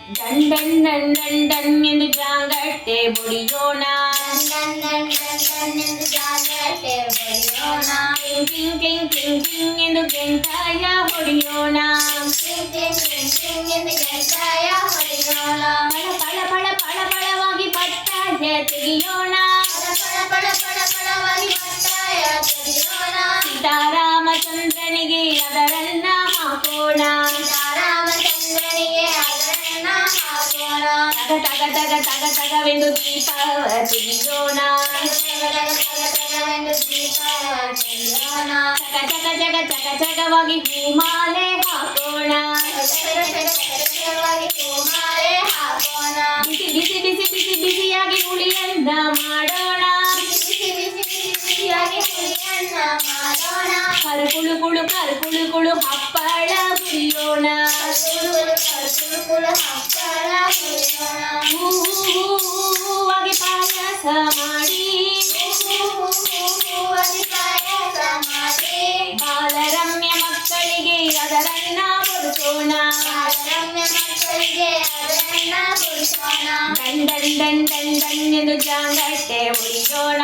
Done ಡನ್ ಡನ್ ಡನ್ ಡನ್ ಎಂದು ಜಾಂಗಟ್ಟೆ ಬಡಿಯೋಣ. ಟಿಂಗ್ ಟಿಂಗ್ ಟಿಂಗ್ ಟಿಂಗ್ ಎಂದು ಗೆಂಟಾಯ ಹೊಡೆಯೋಣ. ಪಳ ಪಳ ಪಳ ಪಳವಾಗಿ ಪಟ್ಟಾಯ ತೆಗೆಯೋಣ. ಸೀತಾರಾಮಚಂದ್ರನಿಗೆ ಅದರನ್ನ ಹಾಕೋಣ. ತಗ ತಗ ತಗ ತಗ ತಗವೆಂದು ದೀಪ ತೆಗೆಯೋಣ. ಚಕ ಚಕ ಚಕ ಚಕ ಚಕವಾಗಿ ಹೂಮಾಲೆ ಹಾಕೋಣ. ಬಿಸಿ ಬಿಸಿ ಬಿಸಿ ಬಿಸಿ ಬಿಸಿಯಾಗಿ ಹುಳಿಯನ್ನ ಮಾಡೋಣ. ಕರುಕುಳು ಕುಳು ಕರುಕುಳು ಕುಳು ಹಪ್ಪಳ ಹುರಿಯೋಣ. ಹೂವಾಗಿ ಪಾಯಸ ಮಾಡಿ ಬಾಲರಮ್ಯ ಮಕ್ಕಳಿಗೆ ಅದರನ್ನ ಬಡಿಸೋಣ. ಡನ್ ಡನ್ ಡನ್ ಡನ್ ಡನ್ ಎಂದು ಜಾಂಗಟ್ಟೆ ಹೊಡೆಯೋಣ.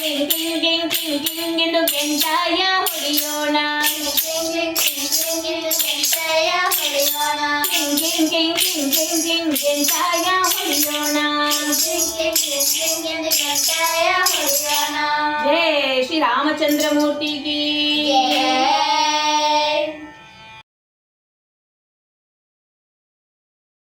ಟಿಂಗ್ ಟಿಂಗ್ ಟಿಂಗ್ ಟಿಂಗ್ ಟಿಂಗ್ ಎಂದು ಗೆಂಟಾಯ ಹೊಡೆಯೋಣ. ಟಿಂಗ್ ಟಿಂಗ್ ಟಿಂಗ್ ಟಿಂಗ್ ಟಿಂಗ್ ಟಿಂಗ್ ಗೆಂಟಾಯ ಹೊಡೆಯೋಣ. ಜೈ ಶ್ರೀ ರಾಮಚಂದ್ರ ಮೂರ್ತಿ ಕಿ.